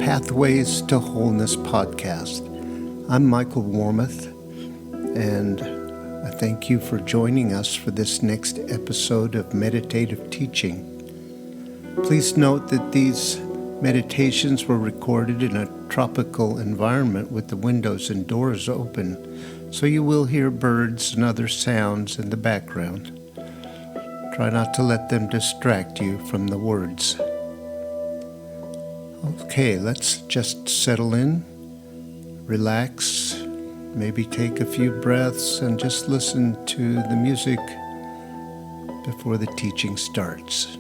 Pathways to Wholeness podcast. I'm Michael Warmoth, and I thank you for joining us for this next episode of meditative teaching. Please note that these meditations were recorded in a tropical environment with the windows and doors open, so you will hear birds and other sounds in the background. Try not to let them distract you from the words. Okay, let's just settle in, relax, maybe take a few breaths and just listen to the music before the teaching starts.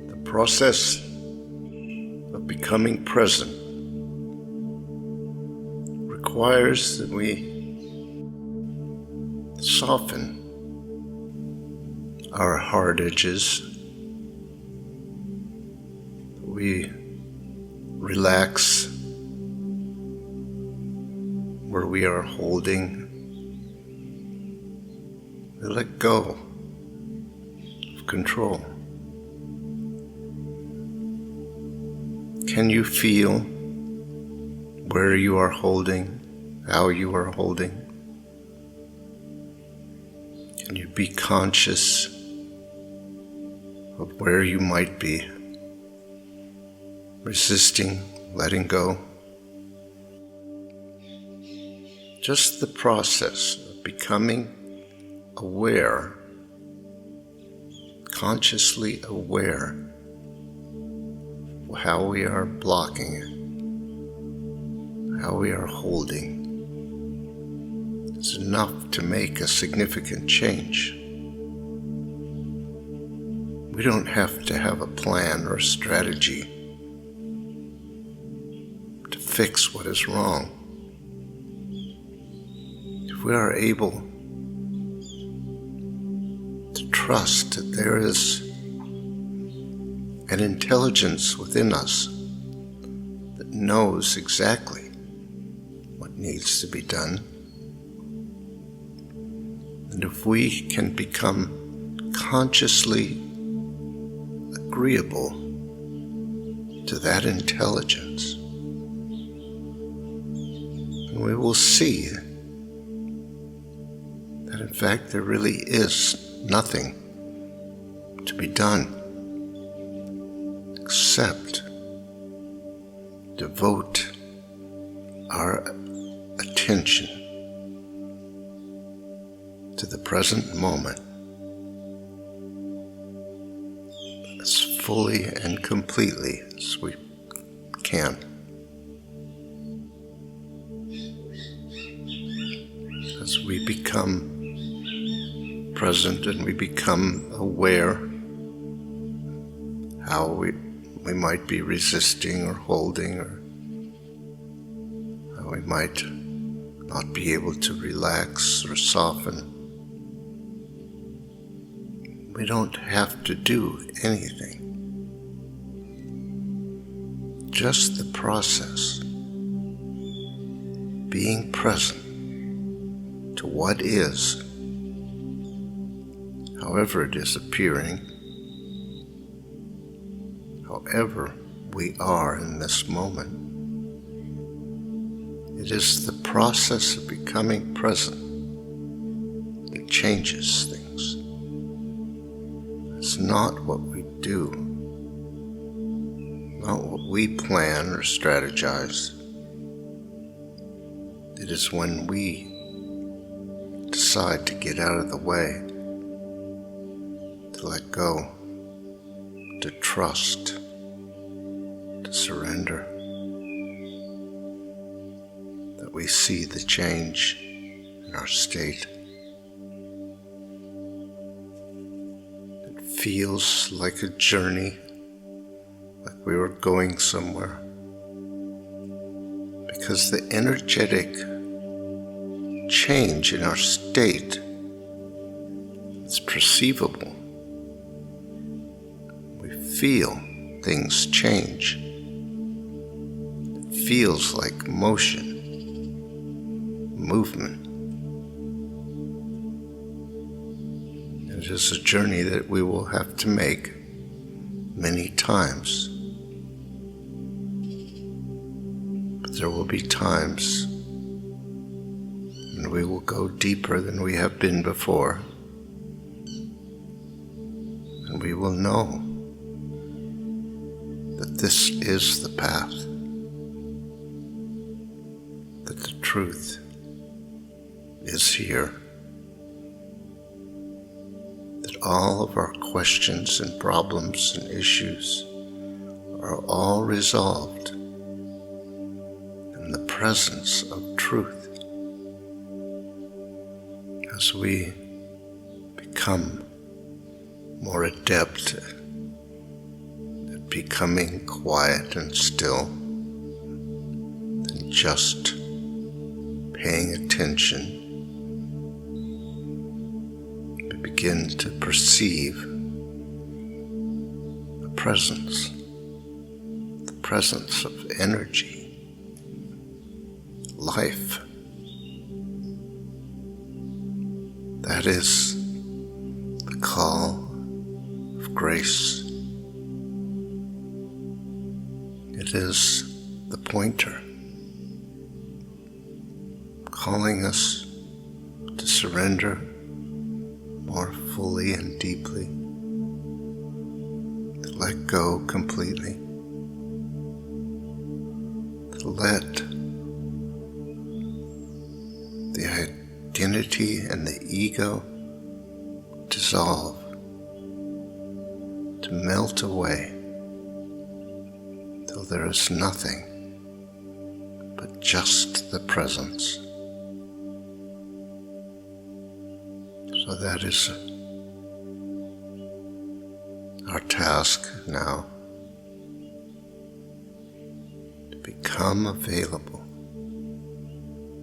The process of becoming present requires that we soften our hard edges, we relax where we are holding, we let go of control. Can you feel where you are holding, how you are holding? Can you be conscious of where you might be resisting, letting go? Just the process of becoming aware, consciously aware how we are blocking it, how we are holding, is enough to make a significant change. We don't have to have a plan or a strategy to fix what is wrong. If we are able to trust that there is an intelligence within us that knows exactly what needs to be done. And if we can become consciously agreeable to that intelligence, we will see that in fact there really is nothing to be done except devote our attention to the present moment as fully and completely as we can. As we become present and we become aware how we might be resisting or holding, or how we might not be able to relax or soften. We don't have to do anything. Just the process, being present to what is, however it is appearing, however we are in this moment, It is the process of becoming present that changes things. It's not what we do, not what we plan or strategize. It is when we decide to get out of the way, to let go, to trust, to surrender, that we see the change in our state. It feels like a journey, like we were going somewhere, because the energetic change in our state is perceivable. We feel things change. It feels like motion, movement. It is a journey that we will have to make many times. But there will be times when we will go deeper than we have been before. And we will know that this is the path, that the truth is here, that all of our questions and problems and issues are all resolved in the presence of truth. As we become more adept at becoming quiet and still than just paying attention, we begin to perceive the presence of energy, life. That is the call of grace. It is the pointer calling us to surrender more fully and deeply, to let go completely, to let the identity and the ego dissolve, to melt away till there is nothing but just the presence. So that is our task now, to become available,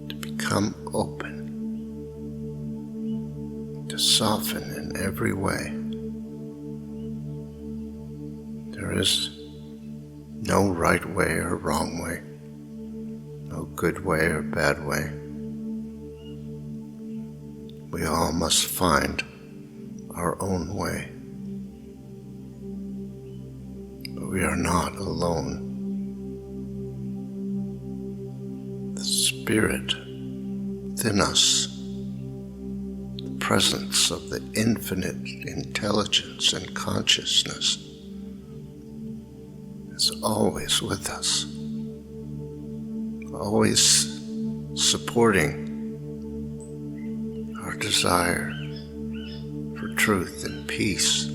to become open, to soften in every way. There is no right way or wrong way, no good way or bad way. We all must find our own way. But we are not alone. The Spirit within us, the presence of the infinite intelligence and consciousness, is always with us, always supporting our desire for truth and peace.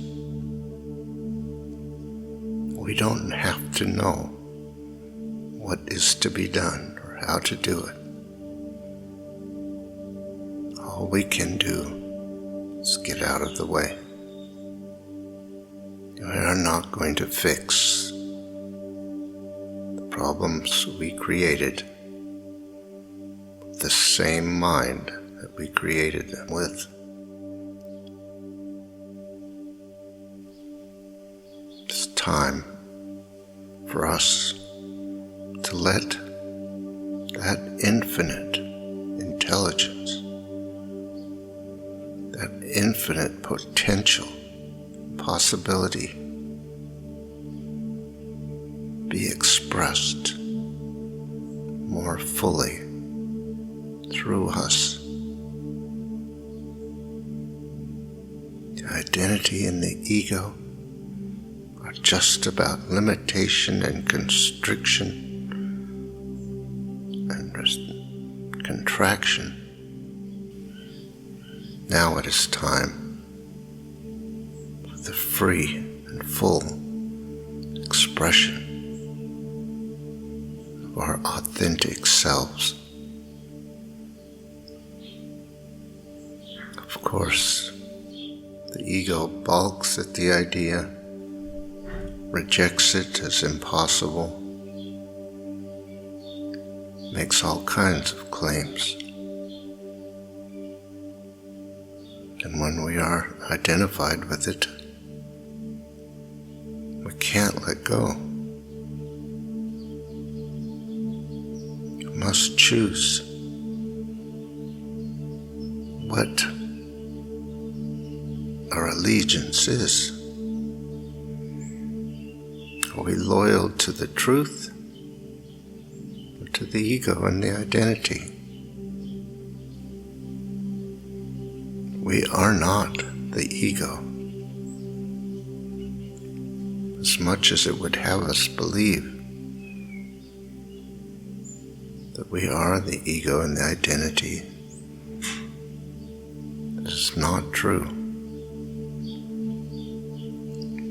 We don't have to know what is to be done or how to do it. All we can do is get out of the way. We are not going to fix the problems we created with the same mind that we created them with. It's time for us to let that infinite intelligence, that infinite potential, possibility be expressed more fully through us. The identity and the ego are just about limitation and constriction and contraction. Now it is time for the free and full expression of our authentic selves. Of course, the ego balks at the idea, rejects it as impossible, makes all kinds of claims. And when we are identified with it, we can't let go. We must choose what our allegiance is. Are we loyal to the truth or to the ego and the identity? We are not the ego, as much as it would have us believe that we are the ego and the identity. This is not true.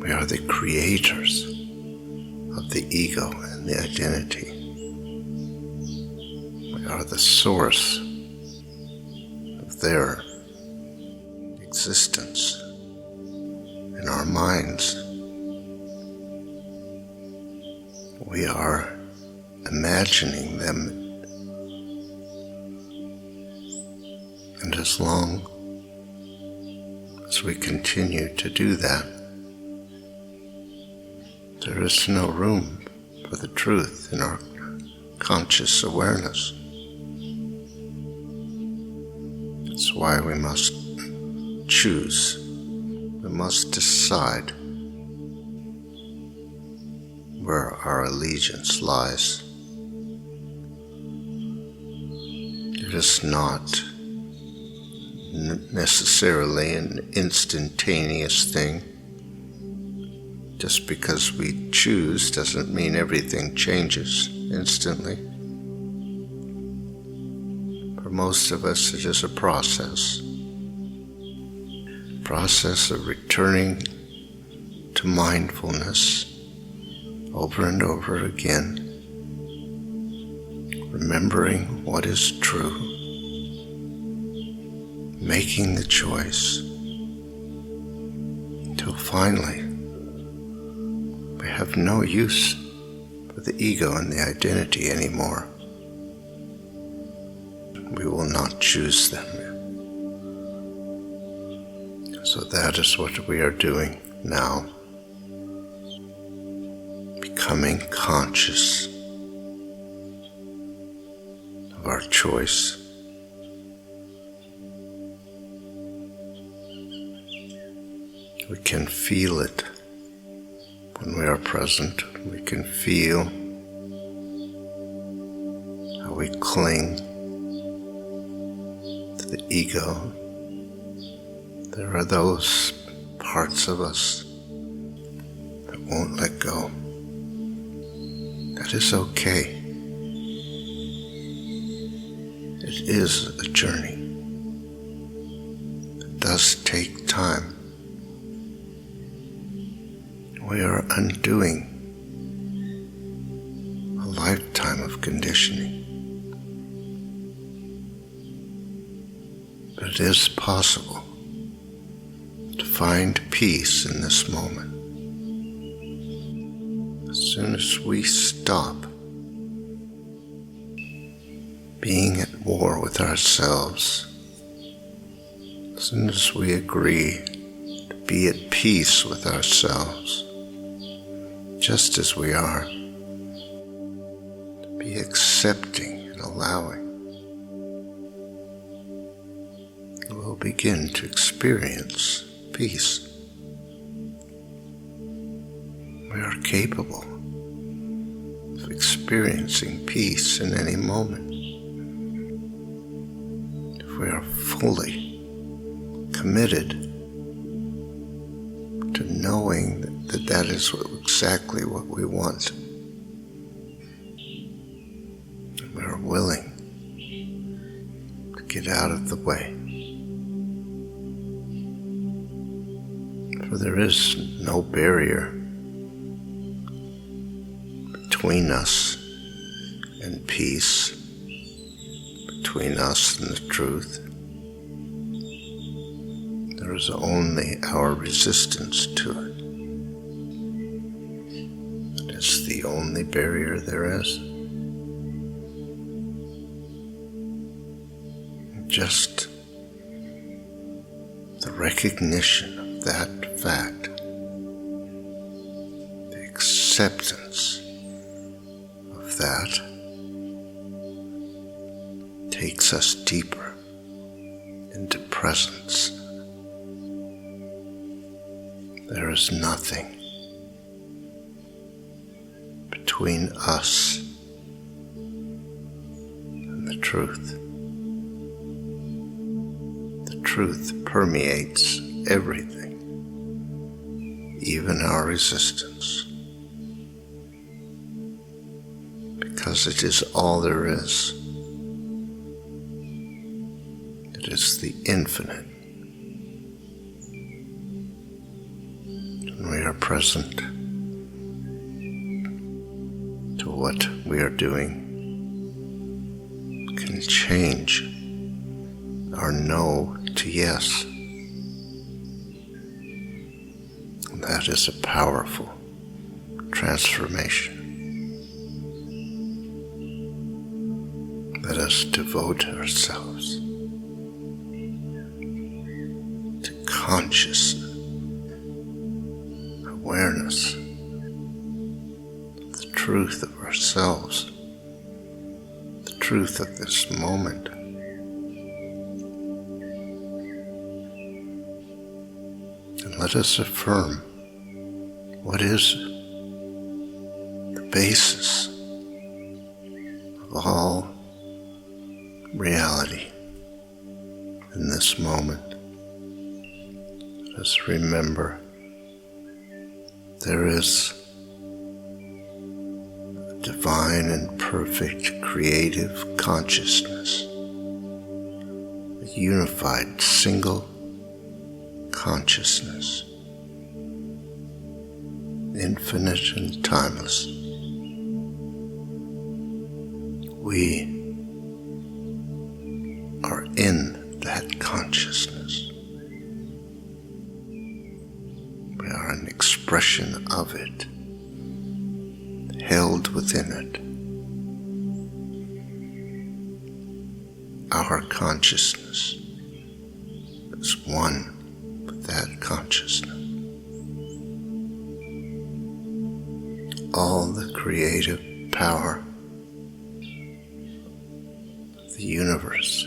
We are the creators of the ego and the identity. We are the source of their existence in our minds. We are imagining them, and as long as we continue to do that, there is no room for the truth in our conscious awareness. That's why we must choose. We must decide where our allegiance lies. It is not necessarily an instantaneous thing. Just because we choose doesn't mean everything changes instantly. For most of us, it is a process of returning to mindfulness over and over again, remembering what is true, making the choice, until finally we have no use for the ego and the identity anymore. We will not choose them. So that is what we are doing now, becoming conscious of our choice. We can feel it when we are present. We can feel how we cling to the ego. There are those parts of us that won't let go. That is okay. It is a journey. It does take time. We are undoing a lifetime of conditioning. But it is possible to find peace in this moment. As soon as we stop being at war with ourselves, as soon as we agree to be at peace with ourselves, just as we are, to be accepting and allowing, we'll begin to experience peace. We are capable of experiencing peace in any moment. we are fully committed to knowing that that is exactly what we want. And we are willing to get out of the way. For there is no barrier between us and peace, between us and the truth. There is only our resistance to it. It is the only barrier there is. Just the recognition of that fact, the acceptance of that, takes us deeper into presence. There is nothing between us and the truth. The truth permeates everything, even our resistance, because it is all there is. It is the infinite. And we are present to what we are doing can change our no to yes. And that is a powerful transformation. Let us devote ourselves to conscious awareness of the truth of ourselves, the truth of this moment. And let us affirm what is the basis of all reality in this moment. Let us remember there is a divine and perfect creative consciousness, a unified single consciousness, infinite and timeless. We are in that consciousness. We are an expression of it, held within it. Our consciousness is one with that consciousness. All the creative power of the universe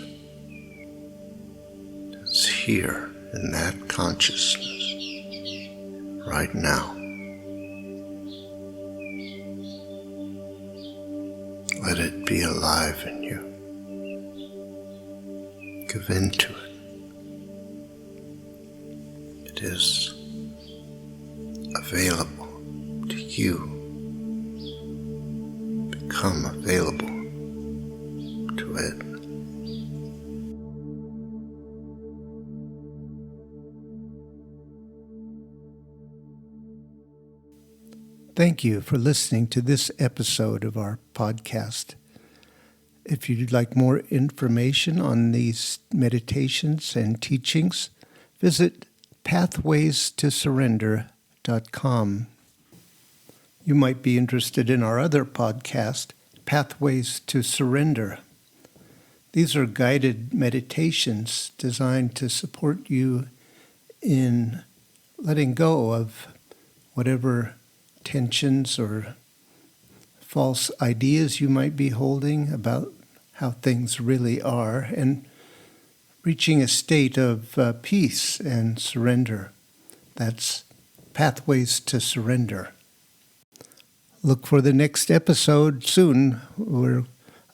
is here in that consciousness right now. Let it be alive in you. Give into it. It is available to you. Become available to it. Thank you for listening to this episode of our podcast. If you'd like more information on these meditations and teachings, visit pathwaystosurrender.com. You might be interested in our other podcast, Pathways to Surrender. These are guided meditations designed to support you in letting go of whatever tensions or false ideas you might be holding about how things really are, and reaching a state of peace and surrender. That's Pathways to Surrender. Look for the next episode soon. We're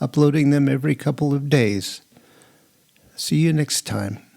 uploading them every couple of days. See you next time.